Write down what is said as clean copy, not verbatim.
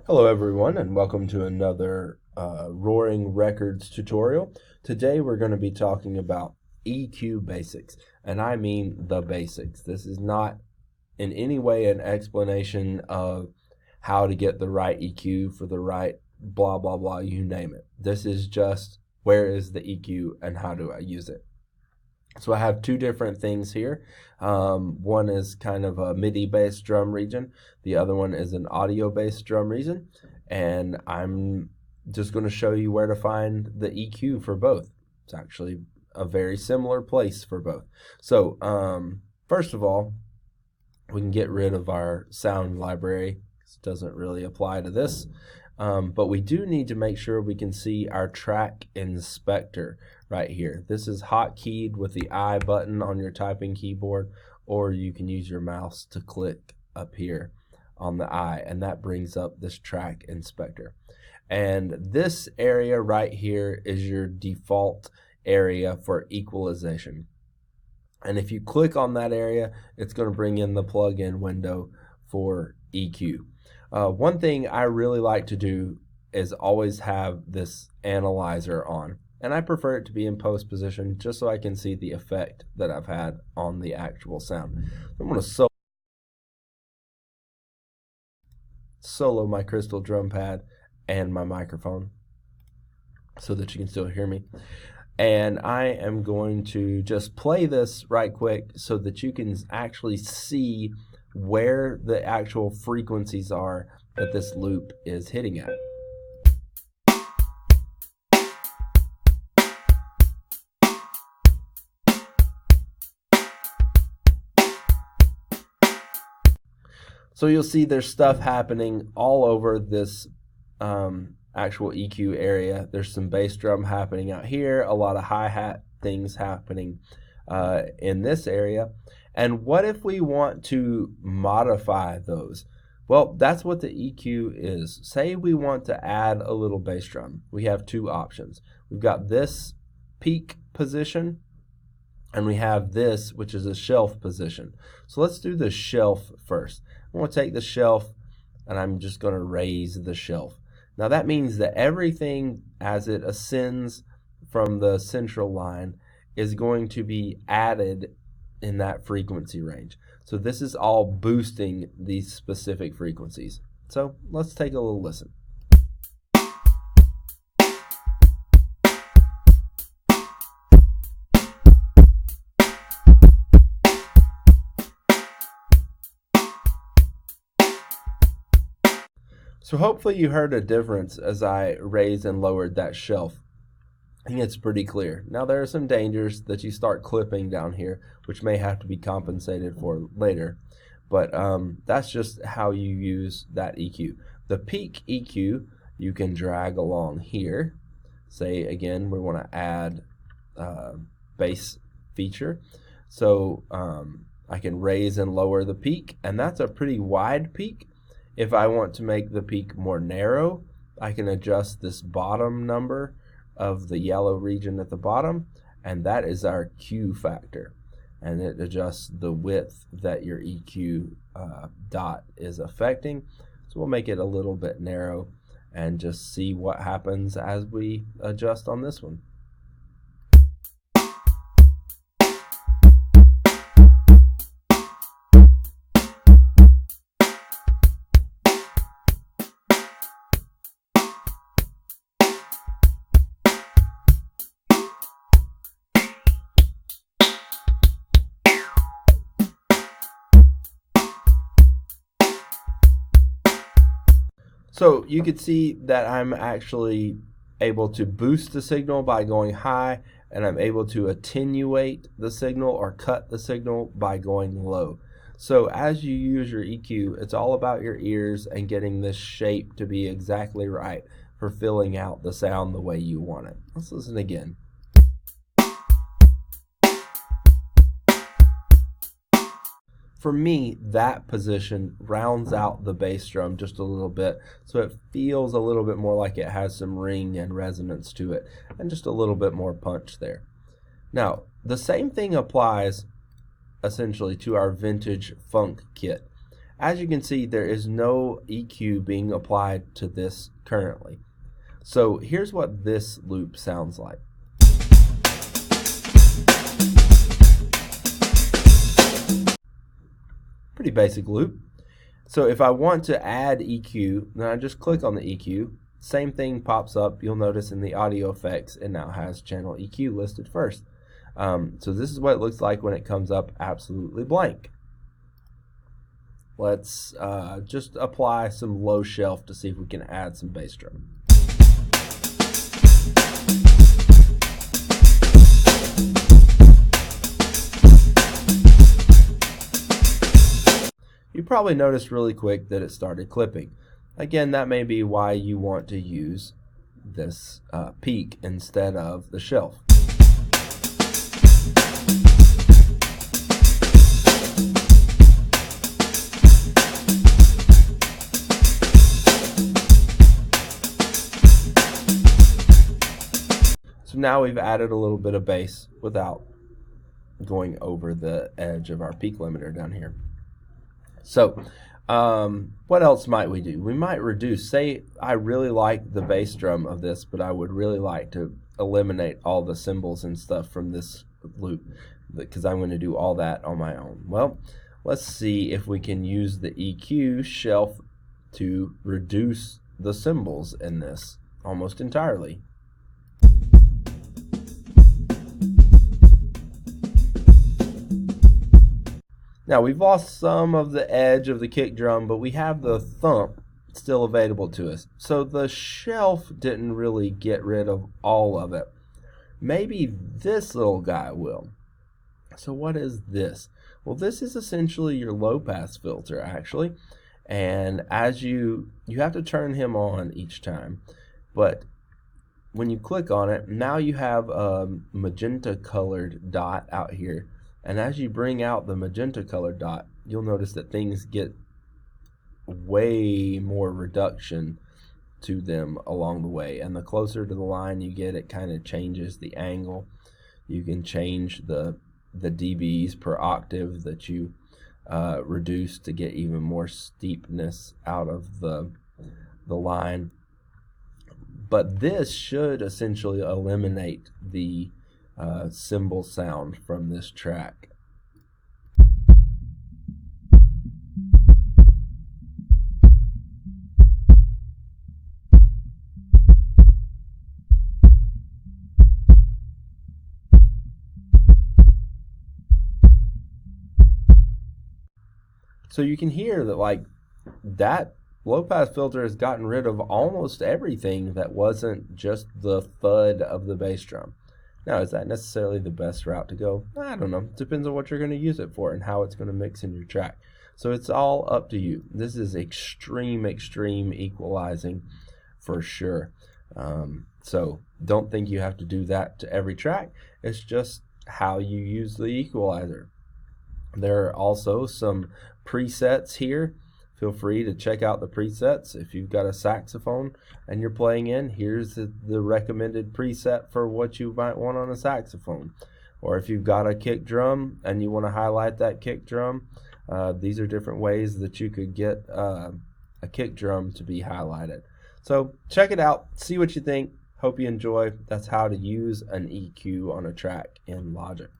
Hello everyone and welcome to another Roaring Records tutorial. Today we're going to be talking about EQ basics, and I mean the basics. This is not in any way an explanation of how to get the right EQ for the right blah blah blah, you name it. This is just where is the EQ and how do I use it. So I have two different things here. One is kind of a MIDI based drum region. The other one is an audio based drum region. And I'm just going to show you where to find the EQ for both. It's actually a very similar place for both. So first of all, we can get rid of our sound library. This doesn't really apply to this. But we do need to make sure we can see our track inspector right here. This is hotkeyed with the I button on your typing keyboard, or you can use your mouse to click up here on the I, and that brings up this track inspector. And this area right here is your default area for equalization. And if you click on that area, it's going to bring in the plugin window for EQ. One thing I really like to do is always have this analyzer on, and I prefer it to be in post position just so I can see the effect that I've had on the actual sound. I'm going to solo my crystal drum pad and my microphone so that you can still hear me. And I am going to just play this right quick so that you can actually see where the actual frequencies are that this loop is hitting at. So you'll see there's stuff happening all over this actual EQ area. There's some bass drum happening out here, a lot of hi-hat things happening in this area. And what if we want to modify those? Well, that's what the EQ is. Say we want to add a little bass drum. We have two options. We've got this peak position, and we have this, which is a shelf position. So let's do the shelf first. I'm going to take the shelf, and I'm just going to raise the shelf. Now that means that everything as it ascends from the central line is going to be added in that frequency range. So this is all boosting these specific frequencies. So let's take a little listen. So hopefully you heard a difference as I raised and lowered that shelf. I think it's pretty clear. Now there are some dangers that you start clipping down here, which may have to be compensated for later. But that's just how you use that EQ. The peak EQ you can drag along here. Say again we want to add bass feature. So I can raise and lower the peak, and that's a pretty wide peak. If I want to make the peak more narrow, I can adjust this bottom number of the yellow region at the bottom, and that is our Q factor, and it adjusts the width that your EQ dot is affecting. So we'll make it a little bit narrow and just see what happens as we adjust on this one. So you could see that I'm actually able to boost the signal by going high, and I'm able to attenuate the signal or cut the signal by going low. So as you use your EQ, it's all about your ears and getting this shape to be exactly right for filling out the sound the way you want it. Let's listen again. For me, that position rounds out the bass drum just a little bit, so it feels a little bit more like it has some ring and resonance to it, and just a little bit more punch there. Now, the same thing applies essentially to our vintage funk kit. As you can see, there is no EQ being applied to this currently. So here's what this loop sounds like. Pretty basic loop. So if I want to add EQ, then I just click on the EQ. Same thing pops up. You'll notice in the audio effects, it now has channel EQ listed first. So this is what it looks like when it comes up absolutely blank. Let's just apply some low shelf to see if we can add some bass drum. You probably noticed really quick that it started clipping. Again, that may be why you want to use this peak instead of the shelf. So now we've added a little bit of bass without going over the edge of our peak limiter down here. So what else might we do? We might reduce. Say I really like the bass drum of this, but I would really like to eliminate all the cymbals and stuff from this loop because I'm going to do all that on my own. Well, let's see if we can use the EQ shelf to reduce the cymbals in this almost entirely. Now we've lost some of the edge of the kick drum, but we have the thump still available to us. So the shelf didn't really get rid of all of it. Maybe this little guy will. So what is this? Well, this is essentially your low pass filter actually. And as you have to turn him on each time. But when you click on it, now you have a magenta colored dot out here. And as you bring out the magenta colored dot, you'll notice that things get way more reduction to them along the way. And the closer to the line you get, it kind of changes the angle. You can change the dBs per octave that you reduce to get even more steepness out of the line. But this should essentially eliminate the cymbal sound from this track. So you can hear that like that low pass filter has gotten rid of almost everything that wasn't just the thud of the bass drum. Now, is that necessarily the best route to go? I don't know. It depends on what you're going to use it for and how it's going to mix in your track. So it's all up to you. This is extreme equalizing for sure. So don't think you have to do that to every track. It's just how you use the equalizer. There are also some presets here. Feel free to check out the presets. If you've got a saxophone and you're playing in, here's the recommended preset for what you might want on a saxophone. Or if you've got a kick drum and you want to highlight that kick drum, these are different ways that you could get a kick drum to be highlighted. So check it out, see what you think. Hope you enjoy. That's how to use an EQ on a track in Logic.